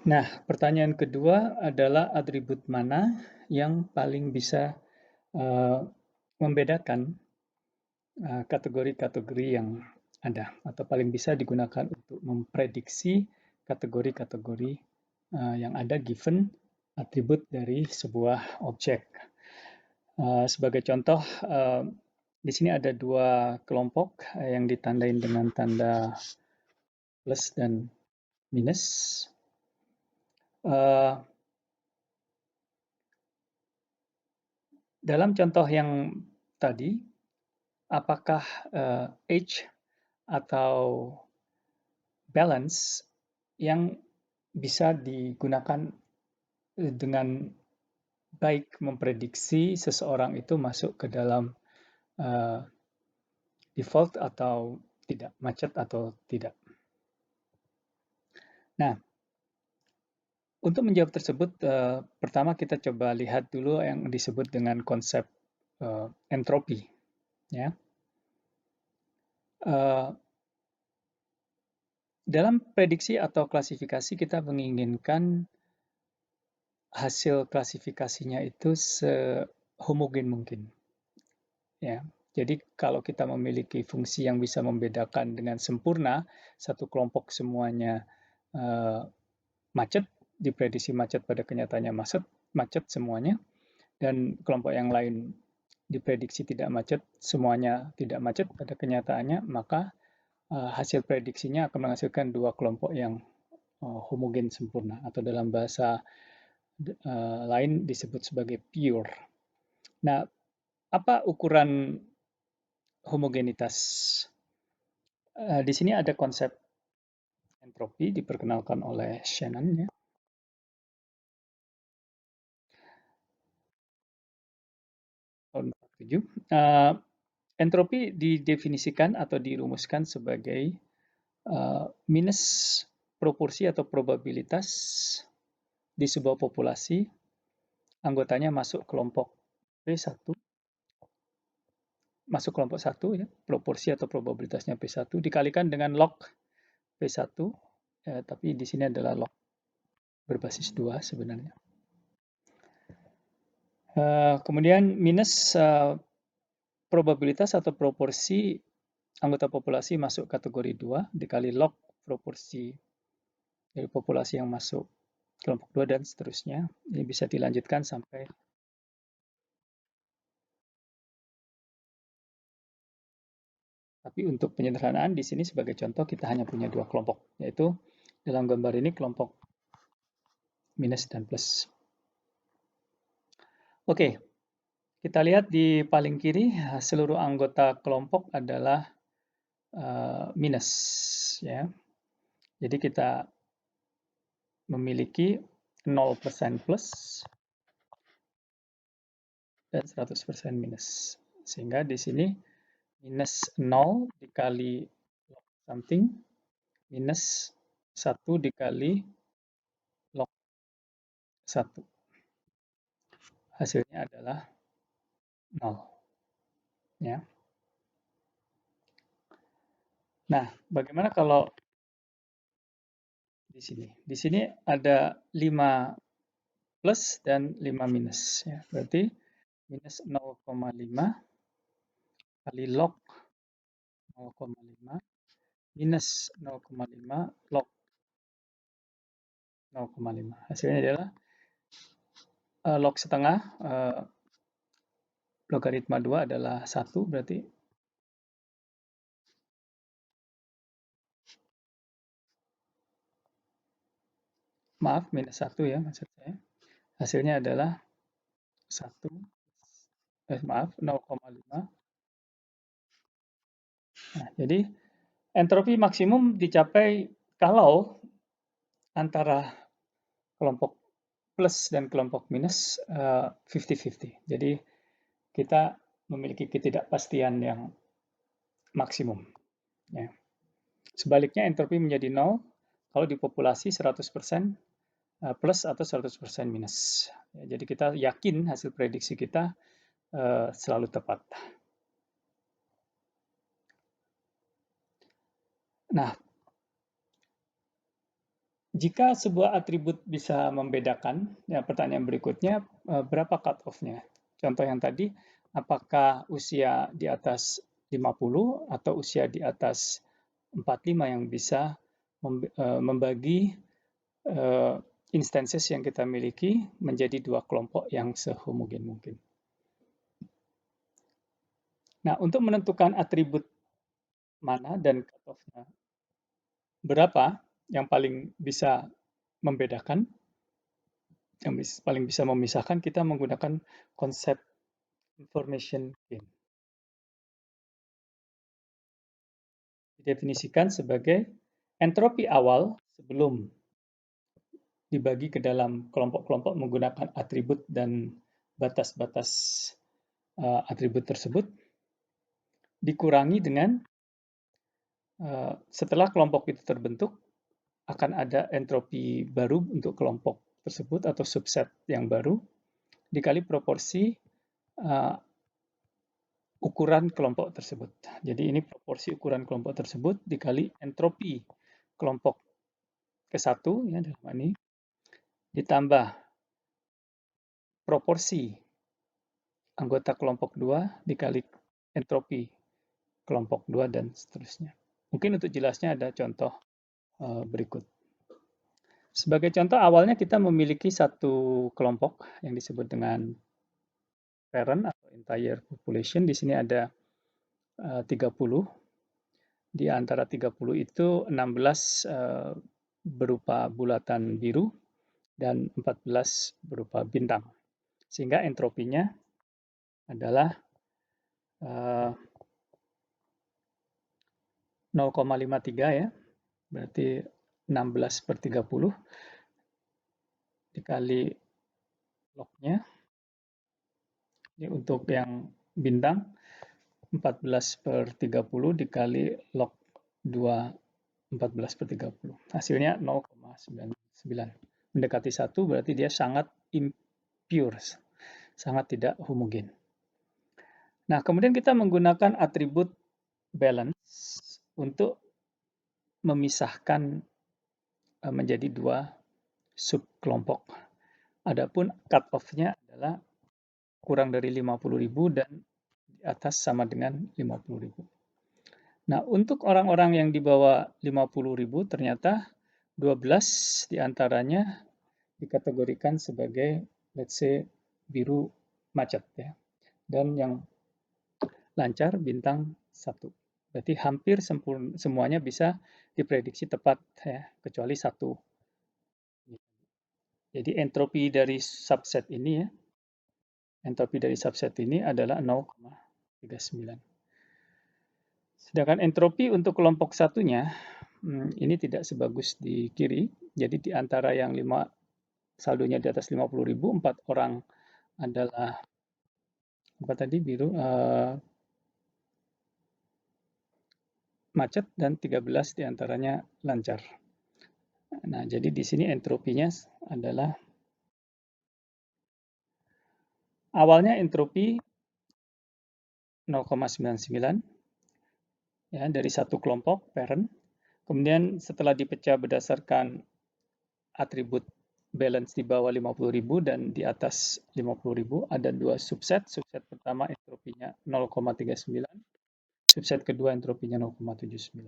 Nah, pertanyaan kedua adalah atribut mana yang paling bisa membedakan kategori-kategori yang ada atau paling bisa digunakan untuk memprediksi kategori-kategori yang ada given atribut dari sebuah objek. Sebagai contoh, di sini ada dua kelompok yang ditandain dengan tanda plus dan minus. Dalam contoh yang tadi, apakah age atau balance yang bisa digunakan dengan baik memprediksi seseorang itu masuk ke dalam uh, default atau tidak, macet atau tidak. Nah, untuk menjawab tersebut, pertama kita coba lihat dulu yang disebut dengan konsep entropi. Ya. Dalam prediksi atau klasifikasi kita menginginkan hasil klasifikasinya itu sehomogen mungkin. Ya, jadi kalau kita memiliki fungsi yang bisa membedakan dengan sempurna, satu kelompok semuanya macet, diprediksi macet pada kenyataannya macet semuanya, dan kelompok yang lain diprediksi tidak macet, semuanya tidak macet pada kenyataannya, maka hasil prediksinya akan menghasilkan dua kelompok yang homogen sempurna, atau dalam bahasa lain disebut sebagai pure. Nah, apa ukuran homogenitas? Di sini ada konsep entropi diperkenalkan oleh Shannon ya. Tahun 47. Entropi didefinisikan atau dirumuskan sebagai minus proporsi atau probabilitas di sebuah populasi anggotanya masuk kelompok P1, masuk kelompok 1 ya, proporsi atau probabilitasnya P1 dikalikan dengan log P1, tapi di sini adalah log berbasis 2 sebenarnya. Kemudian minus probabilitas atau proporsi anggota populasi masuk kategori 2 dikali log proporsi dari populasi yang masuk kelompok 2 dan seterusnya. Ini bisa dilanjutkan sampai tapi untuk penyederhanaan di sini sebagai contoh kita hanya punya dua kelompok, yaitu dalam gambar ini kelompok minus dan plus. Oke, kita lihat di paling kiri seluruh anggota kelompok adalah minus ya. Jadi kita memiliki 0% plus dan 100% minus. Sehingga di sini minus 0 dikali log something minus 1 dikali log 1. Hasilnya adalah 0. Ya. Nah, bagaimana kalau di sini? Di sini ada 5 plus dan 5 minus. Ya. Berarti minus 0,5 kali log 0,5 minus 0,5 log 0,5. Hasilnya adalah log setengah, logaritma 2 adalah 1, berarti maaf, minus 1 ya maksud saya. Hasilnya adalah 1, maaf, 0,5. Nah, jadi entropi maksimum dicapai kalau antara kelompok plus dan kelompok minus 50-50. Jadi kita memiliki ketidakpastian yang maksimum. Ya. Sebaliknya entropi menjadi 0 kalau di populasi 100% plus atau 100% minus. Ya, jadi kita yakin hasil prediksi kita selalu tepat. Nah, Jika sebuah atribut bisa membedakan, ya pertanyaan berikutnya, berapa cut off-nya? Contoh yang tadi, apakah usia di atas 50 atau usia di atas 45 yang bisa membagi eh, instances yang kita miliki menjadi dua kelompok yang sehomogen mungkin. Nah, untuk menentukan atribut mana dan cut off-nya berapa yang paling bisa membedakan, yang paling bisa memisahkan, kita menggunakan konsep information gain. Didefinisikan sebagai entropi awal sebelum dibagi ke dalam kelompok-kelompok menggunakan atribut dan batas-batas atribut tersebut dikurangi dengan setelah kelompok itu terbentuk akan ada entropi baru untuk kelompok tersebut atau subset yang baru dikali proporsi uh, ukuran kelompok tersebut. Jadi ini proporsi ukuran kelompok tersebut dikali entropi kelompok ke-1 ya dalam ini ditambah proporsi anggota kelompok 2 dikali entropi kelompok 2 dan seterusnya. Mungkin untuk jelasnya ada contoh berikut. Sebagai contoh awalnya kita memiliki satu kelompok yang disebut dengan parent atau entire population. Di sini ada 30. Di antara 30 itu 16 berupa bulatan biru dan 14 berupa bintang. Sehingga entropinya adalah 0,53 ya, berarti 16/30 dikali lognya. Ini untuk yang bintang 14/30 dikali log 2 14/30. Hasilnya 0,99. Mendekati 1 berarti dia sangat impure, sangat tidak homogen. Nah, kemudian kita menggunakan atribut balance untuk memisahkan menjadi dua subkelompok. Adapun cut off-nya adalah kurang dari 50.000 dan di atas sama dengan 50.000. Nah, untuk orang-orang yang di bawah 50.000 ternyata 12 diantaranya dikategorikan sebagai let's say biru macet ya. Dan yang lancar bintang 1. Berarti hampir semuanya bisa diprediksi tepat ya, kecuali 1. Jadi entropi dari subset ini ya, entropi dari subset ini adalah 0,39. Sedangkan entropi untuk kelompok satunya, ini tidak sebagus di kiri. Jadi di antara yang saldonya di atas 50.000, 4 orang adalah apa tadi biru macet dan 13 diantaranya lancar. Nah, jadi di sini entropinya adalah awalnya entropi 0,99 ya dari satu kelompok parent. Kemudian setelah dipecah berdasarkan atribut balance di bawah 50.000 dan di atas 50.000 ada dua subset. Subset pertama entropinya 0,39, subset kedua entropinya 0,79.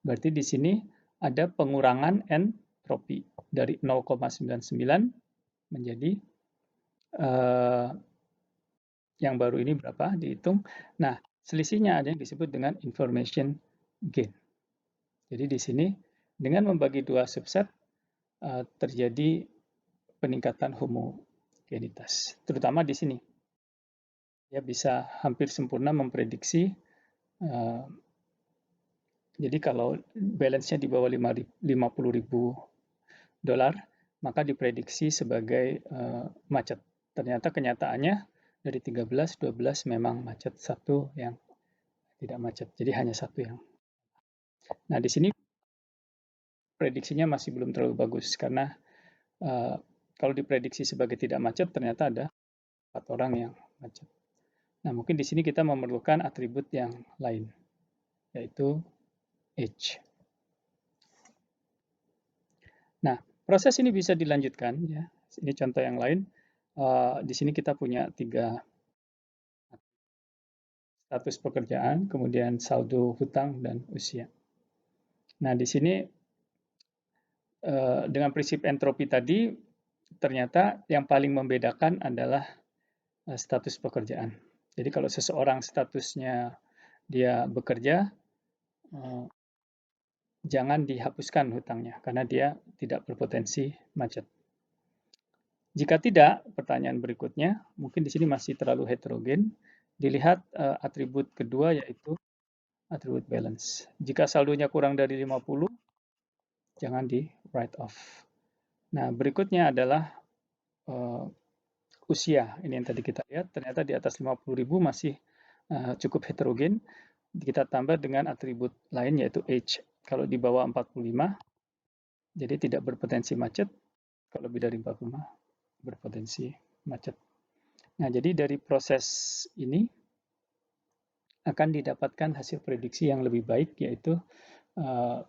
Berarti di sini ada pengurangan entropi dari 0,99 menjadi yang baru ini berapa dihitung. Nah, selisihnya ada yang disebut dengan information gain. Jadi di sini dengan membagi dua subset terjadi peningkatan homogenitas. Terutama di sini. Ya bisa hampir sempurna memprediksi jadi kalau balance-nya di bawah 50.000 dolar, maka diprediksi sebagai macet. Ternyata kenyataannya dari 13, 12 memang macet, satu yang tidak macet. Jadi hanya satu yang. Nah, di sini prediksinya masih belum terlalu bagus karena kalau diprediksi sebagai tidak macet ternyata ada 4 orang yang macet. Nah, mungkin di sini kita memerlukan atribut yang lain, yaitu age. Nah, proses ini bisa dilanjutkan ya. Ini contoh yang lain. Di sini kita punya 3 status pekerjaan, kemudian saldo hutang dan usia. Nah, di sini dengan prinsip entropi tadi, ternyata yang paling membedakan adalah status pekerjaan. Jadi kalau seseorang statusnya dia bekerja, eh, jangan dihapuskan hutangnya karena dia tidak berpotensi macet. Jika tidak, pertanyaan berikutnya, mungkin di sini masih terlalu heterogen, dilihat atribut kedua yaitu atribut balance. Jika saldonya kurang dari 50, jangan di write off. Nah, berikutnya adalah uh, usia. Ini yang tadi kita lihat, ternyata di atas 50.000 masih cukup heterogen. Kita tambah dengan atribut lain yaitu age. Kalau di bawah 45, jadi tidak berpotensi macet. Kalau lebih dari 45, berpotensi macet. Nah, jadi dari proses ini akan didapatkan hasil prediksi yang lebih baik, yaitu uh,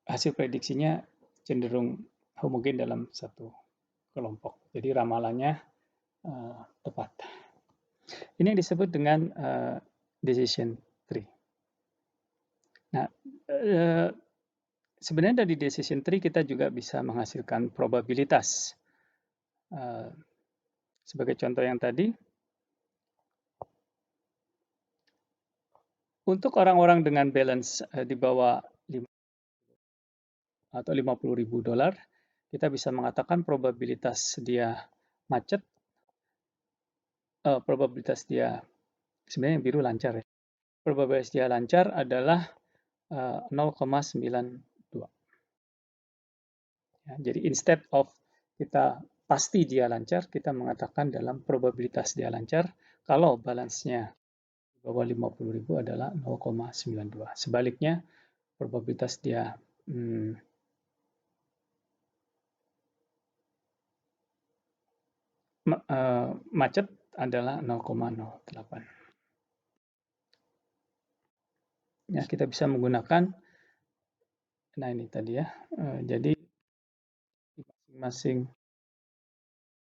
hasil prediksinya cenderung homogen dalam satu kelompok. Jadi ramalannya tepat. Ini yang disebut dengan decision tree. Nah, sebenarnya dari decision tree kita juga bisa menghasilkan probabilitas. Sebagai contoh yang tadi, untuk orang-orang dengan balance di bawah 5 atau 50.000 dolar, kita bisa mengatakan probabilitas dia macet, probabilitas dia sebenarnya yang biru lancar ya. Probabilitas dia lancar adalah 0,92. Ya, jadi instead of kita pasti dia lancar, kita mengatakan dalam probabilitas dia lancar, kalau balance-nya di bawah 50.000 adalah 0,92. Sebaliknya, probabilitas dia macet adalah 0,08. Ya, kita bisa menggunakan, nah ini tadi ya, jadi masing-masing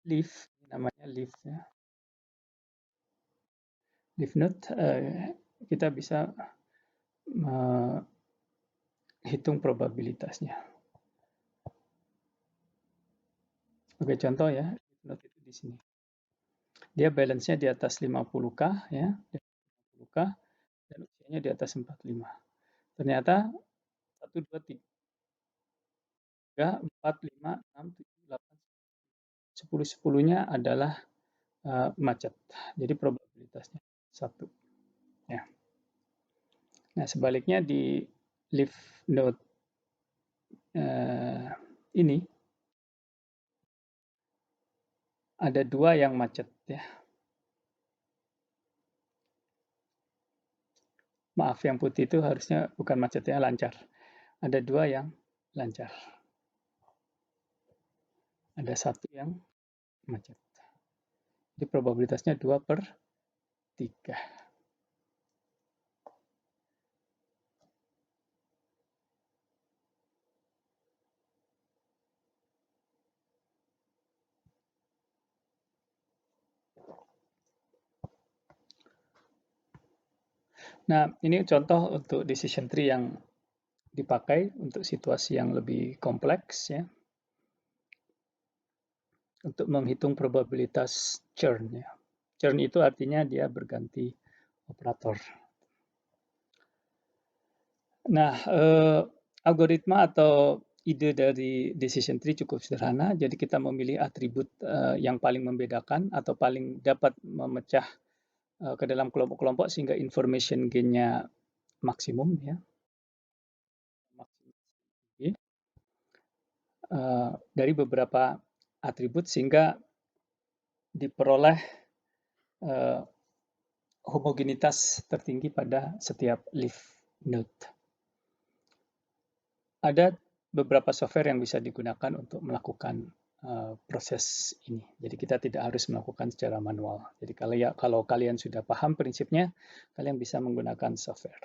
leaf, namanya leaf ya, leaf node, kita bisa hitung probabilitasnya. Sebagai contoh ya, leaf node itu di sini. Dia balance-nya di atas 50K ya, 50K, dan usianya di atas 45. Ternyata 1, 2, 3, 4, 5, 6, 7, 8, 10, 10-nya adalah macet. Jadi probabilitasnya 1. Ya. Nah, sebaliknya di leaf node ini ada 2 yang macet ya. Maaf, yang putih itu harusnya bukan macetnya, lancar. Ada 2 yang lancar. Ada 1 yang macet. Jadi probabilitasnya 2/3. Nah, ini contoh untuk decision tree yang dipakai untuk situasi yang lebih kompleks ya. Untuk menghitung probabilitas churn ya. Churn itu artinya dia berganti operator. Nah, algoritma atau ide dari decision tree cukup sederhana. Jadi kita memilih atribut yang paling membedakan atau paling dapat memecah ke dalam kelompok-kelompok sehingga information gain-nya maksimum ya. Dari beberapa atribut sehingga diperoleh homogenitas tertinggi pada setiap leaf node. Ada beberapa software yang bisa digunakan untuk melakukan proses ini. Jadi kita tidak harus melakukan secara manual. Jadi kalau kalian sudah paham prinsipnya, kalian bisa menggunakan software.